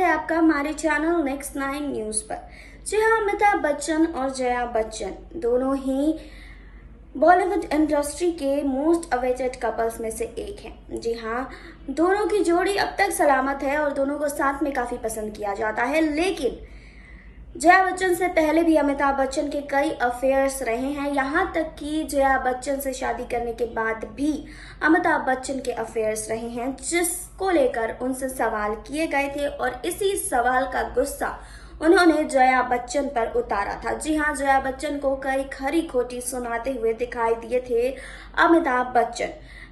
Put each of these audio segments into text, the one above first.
आपका हमारे channel next 9 news पर। जी हाँ, अमिताभ बच्चन और जया बच्चन दोनों ही बॉलीवुड इंडस्ट्री के मोस्ट अवेटेड कपल्स में से एक हैं। जी हाँ, दोनों की जोड़ी अब तक सलामत है और दोनों को साथ में काफी पसंद किया जाता है। लेकिन जया बच्चन से पहले भी अमिताभ बच्चन के कई अफेयर्स रहे हैं। यहाँ तक कि जया बच्चन से शादी करने के बाद भी अमिताभ बच्चन के अफेयर्स रहे हैं, जिसको लेकर उनसे सवाल किए गए थे और इसी सवाल का गुस्सा उन्होंने जया बच्चन पर उतारा था। जी हाँ, जया बच्चन को कई खरी खोटी सुनाते हुए दिखाई दिए थे अमिताभ बच्चन।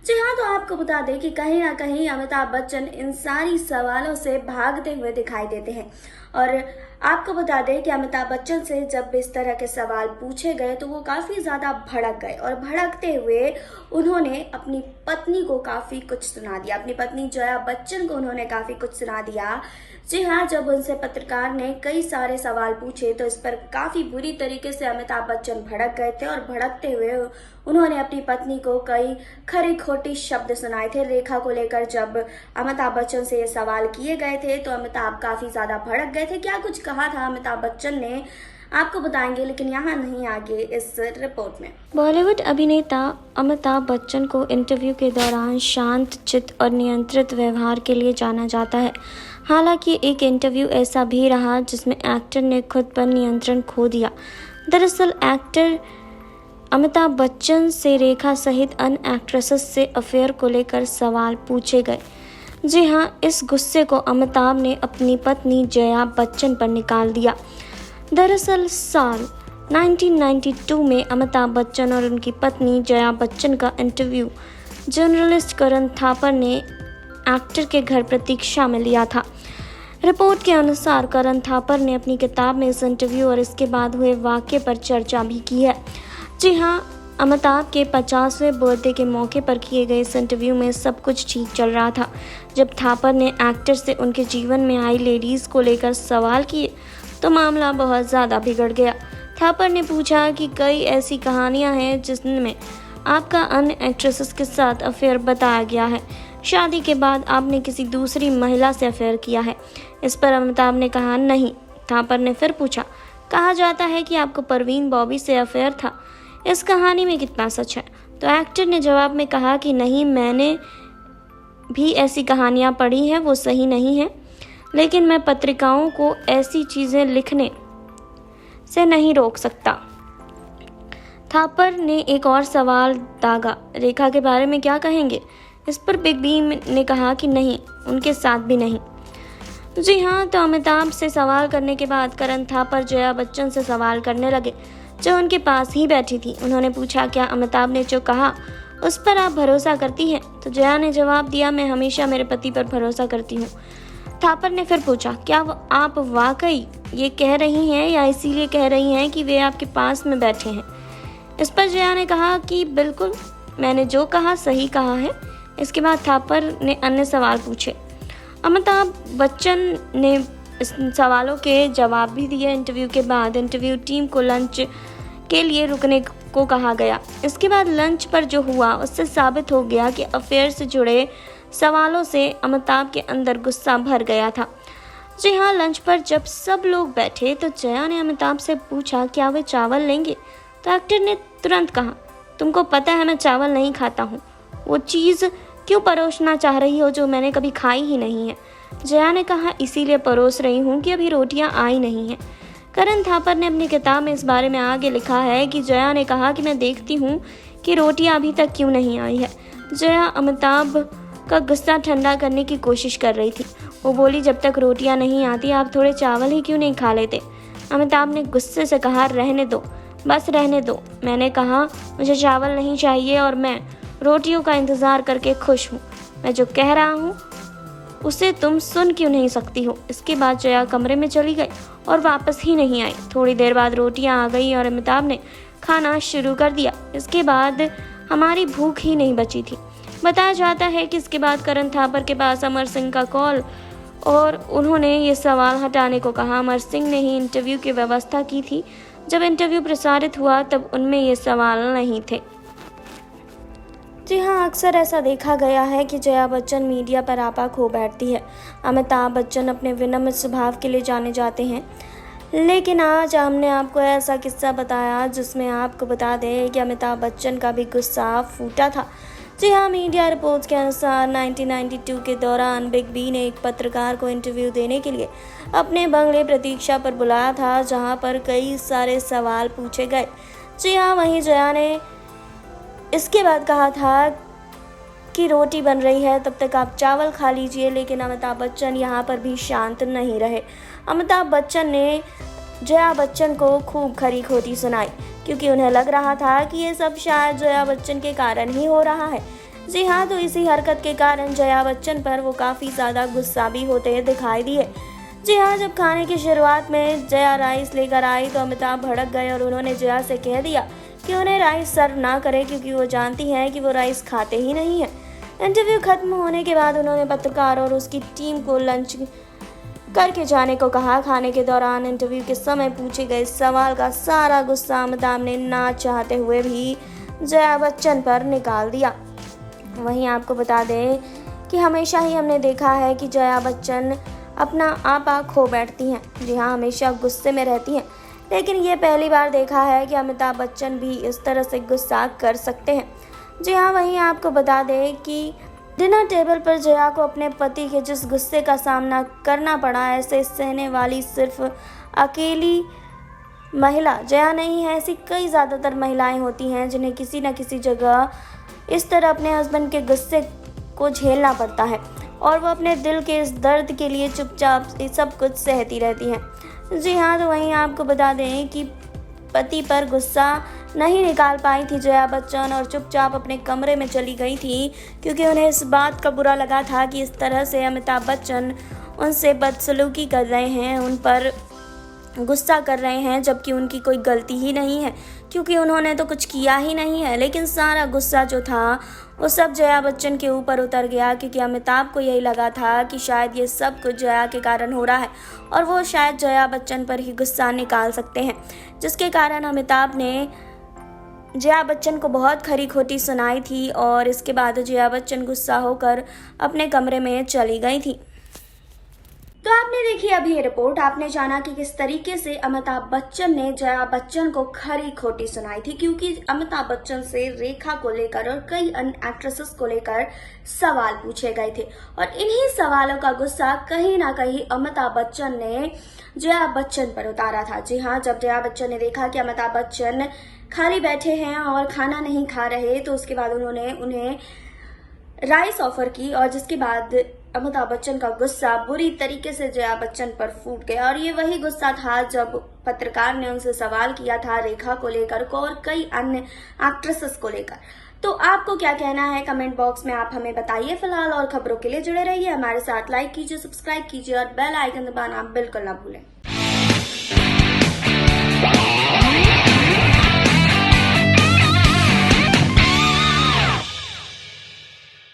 जी हाँ, तो आपको बता दें कि कहीं ना कहीं अमिताभ बच्चन इन सारी सवालों से भागते हुए दिखाई देते हैं। और आपको बता दें कि अमिताभ बच्चन से जब इस तरह के सवाल पूछे गए तो वो काफी ज्यादा भड़क गए और भड़कते हुए उन्होंने अपनी पत्नी को काफी कुछ सुना दिया। अपनी पत्नी जया बच्चन को उन्होंने काफी कुछ सुना दिया। जी हाँ, जब उनसे पत्रकार ने कई सारे सवाल पूछे तो इस पर काफी बुरी तरीके से अमिताभ बच्चन भड़क गए थे और भड़कते हुए उन्होंने अपनी पत्नी को कई खरी खोटी शब्द सुनाए थे। रेखा को लेकर जब अमिताभ बच्चन से ये सवाल किए गए थे तो अमिताभ काफी ज्यादा भड़क गए थे। क्या कुछ कहा था अमिताभ बच्चन ने, आपको बताएंगे, लेकिन यहाँ नहीं आगे इस रिपोर्ट में। बॉलीवुड अभिनेता अमिताभ बच्चन को इंटरव्यू के दौरान शांत चित्त और नियंत्रित व्यवहार के लिए जाना जाता है। हालांकि एक इंटरव्यू ऐसा भी रहा जिसमें एक्टर ने खुद पर नियंत्रण खो दिया। दरअसल एक्टर अमिताभ बच्चन से रेखा सहित अन्य एक्ट्रेसेस से अफेयर को लेकर सवाल पूछे गए। जी हाँ, इस गुस्से को अमिताभ ने अपनी पत्नी जया बच्चन पर निकाल दिया। दरअसल साल 1992 में अमिताभ बच्चन और उनकी पत्नी जया बच्चन का इंटरव्यू जर्नलिस्ट करण थापर ने एक्टर के घर प्रतीक्षा में लिया था। रिपोर्ट के अनुसार करण थापर ने अपनी किताब में इस इंटरव्यू और इसके बाद हुए वाक़ये पर चर्चा भी की है। जी हाँ, अमिताभ के 50वें बर्थडे के मौके पर किए गए इस इंटरव्यू में सब कुछ ठीक चल रहा था। जब थापर ने एक्टर से उनके जीवन में आई लेडीज़ को लेकर सवाल किए तो मामला बहुत ज़्यादा बिगड़ गया। थापर ने पूछा कि कई ऐसी कहानियां हैं जिसमें आपका अन्य एक्ट्रेसेस के साथ अफेयर बताया गया है। शादी के बाद आपने किसी दूसरी महिला से अफेयर किया है। इस पर अमिताभ ने कहा नहीं। थापर ने फिर पूछा, कहा जाता है कि आपको परवीन बॉबी से अफेयर था, इस कहानी में कितना सच है? तो एक्टर ने जवाब में कहा कि नहीं, मैंने भी ऐसी कहानियां पढ़ी हैं, वो सही नहीं है, लेकिन मैं पत्रिकाओं को ऐसी चीज़ें लिखने से नहीं रोक सकता। थापर ने एक और सवाल दागा, रेखा के बारे में क्या कहेंगे? इस पर बिग बी ने कहा कि नहीं, उनके साथ भी नहीं। जी हाँ, तो अमिताभ से सवाल करने के बाद करण थापर जया बच्चन से सवाल करने लगे, जो उनके पास ही बैठी थी। उन्होंने पूछा, क्या अमिताभ ने जो कहा उस पर आप भरोसा करती हैं? तो जया ने जवाब दिया, मैं हमेशा मेरे पति पर भरोसा करती हूँ। थापर ने फिर पूछा, क्या आप वाकई ये कह रही हैं या इसीलिए कह रही हैं कि वे आपके पास में बैठे हैं? इस पर जया ने कहा कि बिल्कुल, मैंने जो कहा सही कहा है। इसके बाद थापर ने अन्य सवाल पूछे। अमिताभ बच्चन ने इस सवालों के जवाब भी दिए। इंटरव्यू के बाद इंटरव्यू टीम को लंच के लिए रुकने को कहा गया। इसके बाद लंच पर जो हुआ उससे साबित हो गया कि अफेयर से जुड़े सवालों से अमिताभ के अंदर गुस्सा भर गया था। जी हाँ, लंच पर जब सब लोग बैठे तो जया ने अमिताभ से पूछा, क्या वे चावल लेंगे? तो एक्टर ने तुरंत कहा, तुमको पता है मैं चावल नहीं खाता हूँ, वो चीज़ क्यों परोसना चाह रही हो जो मैंने कभी खाई ही नहीं है? जया ने कहा, इसीलिए परोस रही हूँ कि अभी रोटियाँ आई नहीं हैं। करण थापर ने अपनी किताब में इस बारे में आगे लिखा है कि जया ने कहा कि मैं देखती हूँ कि रोटियाँ अभी तक क्यों नहीं आई है। जया अमिताभ का गुस्सा ठंडा करने की कोशिश कर रही थी। वो बोली, जब तक रोटियाँ नहीं आती आप थोड़े चावल ही क्यों नहीं खा लेते? अमिताभ ने गुस्से से कहा, रहने दो, बस रहने दो। मैंने कहा मुझे चावल नहीं चाहिए और मैं रोटियों का इंतज़ार करके खुश हूँ। मैं जो कह रहा हूँ उसे तुम सुन क्यों नहीं सकती हो? इसके बाद जया कमरे में चली गई और वापस ही नहीं आई। थोड़ी देर बाद रोटियां आ गई और अमिताभ ने खाना शुरू कर दिया। इसके बाद हमारी भूख ही नहीं बची थी। बताया जाता है कि इसके बाद करण थापर के पास अमर सिंह का कॉल और उन्होंने ये सवाल हटाने को कहा। अमर सिंह ने ही इंटरव्यू की व्यवस्था की थी। जब इंटरव्यू प्रसारित हुआ तब उनमें ये सवाल नहीं थे। जी हाँ, अक्सर ऐसा देखा गया है कि जया बच्चन मीडिया पर आपा खो बैठती है। अमिताभ बच्चन अपने विनम्र स्वभाव के लिए जाने जाते हैं, लेकिन आज हमने आपको ऐसा किस्सा बताया जिसमें आपको बता दें कि अमिताभ बच्चन का भी गुस्सा फूटा था। जी हाँ, मीडिया रिपोर्ट्स के अनुसार 1992 के दौरान बिग बी ने एक पत्रकार को इंटरव्यू देने के लिए अपने बंगले प्रतीक्षा पर बुलाया था, जहां पर कई सारे सवाल पूछे गए। जी हाँ, वहीं जया ने इसके बाद कहा था कि रोटी बन रही है, तब तक आप चावल खा लीजिए, लेकिन अमिताभ बच्चन यहाँ पर भी शांत नहीं रहे। अमिताभ बच्चन ने जया बच्चन को खूब खरी खोटी सुनाई, क्योंकि उन्हें लग रहा था कि ये सब शायद जया बच्चन के कारण ही हो रहा है। जी हाँ, तो इसी हरकत के कारण जया बच्चन पर वो काफ़ी ज़्यादा गुस्सा भी होते दिखाई दिए। जी हाँ, जब खाने की शुरुआत में जया राइस लेकर आई तो अमिताभ भड़क गए और उन्होंने जया से कह दिया कि उन्हें राइस सर्व ना करे, क्योंकि वो जानती हैं कि वो राइस खाते ही नहीं है। इंटरव्यू खत्म होने के बाद उन्होंने पत्रकार और उसकी टीम को लंच करके जाने को कहा। खाने के दौरान इंटरव्यू के समय पूछे गए सवाल का सारा गुस्सा अमिताभ ने ना चाहते हुए भी जया बच्चन पर निकाल दिया। वहीं आपको बता दें कि हमेशा ही हमने देखा है कि जया बच्चन अपना आपा खो बैठती हैं। जी हाँ, हमेशा गुस्से में रहती हैं, लेकिन ये पहली बार देखा है कि अमिताभ बच्चन भी इस तरह से गुस्सा कर सकते हैं। जी हाँ, वहीं आपको बता दें कि डिनर टेबल पर जया को अपने पति के जिस गुस्से का सामना करना पड़ा, ऐसे सहने वाली सिर्फ अकेली महिला जया नहीं है। ऐसी कई ज़्यादातर महिलाएं होती हैं जिन्हें किसी न किसी जगह इस तरह अपने हस्बैंड के गुस्से को झेलना पड़ता है और वो अपने दिल के इस दर्द के लिए चुपचाप सब कुछ सहती रहती हैं। जी हाँ, तो वहीं आपको बता दें कि पति पर गुस्सा नहीं निकाल पाई थी जया बच्चन और चुपचाप अपने कमरे में चली गई थी, क्योंकि उन्हें इस बात का बुरा लगा था कि इस तरह से अमिताभ बच्चन उनसे बदसलूकी कर रहे हैं, उन पर गुस्सा कर रहे हैं, जबकि उनकी कोई गलती ही नहीं है, क्योंकि उन्होंने तो कुछ किया ही नहीं है। लेकिन सारा गुस्सा जो था वो सब जया बच्चन के ऊपर उतर गया, क्योंकि अमिताभ को यही लगा था कि शायद ये सब कुछ जया के कारण हो रहा है और वो शायद जया बच्चन पर ही गुस्सा निकाल सकते हैं, जिसके कारण अमिताभ ने जया बच्चन को बहुत खरी खोटी सुनाई थी और इसके बाद जया बच्चन गुस्सा होकर अपने कमरे में चली गई थी। तो आपने देखी अभी ये रिपोर्ट, आपने जाना कि किस तरीके से अमिताभ बच्चन ने जया बच्चन को खरी खोटी सुनाई थी, क्योंकि अमिताभ बच्चन से रेखा को लेकर और कई अन्य एक्ट्रेसेस को लेकर सवाल पूछे गए थे और इन्हीं सवालों का गुस्सा कहीं ना कहीं अमिताभ बच्चन ने जया बच्चन पर उतारा था। जी हाँ, जब जया बच्चन ने देखा कि अमिताभ बच्चन खाली बैठे हैं और खाना नहीं खा रहे, तो उसके बाद उन्होंने उन्हें राइस ऑफर की और जिसके बाद अमिताभ बच्चन का गुस्सा बुरी तरीके से जया बच्चन पर फूट गया। और ये वही गुस्सा था जब पत्रकार ने उनसे सवाल किया था रेखा को लेकर और कई अन्य एक्ट्रेसेस को लेकर। तो आपको क्या कहना है कमेंट बॉक्स में आप हमें बताइए। फिलहाल और खबरों के लिए जुड़े रहिए हमारे साथ, लाइक कीजिए, सब्सक्राइब कीजिए और बेल आइकन दबाना बिल्कुल ना भूलें।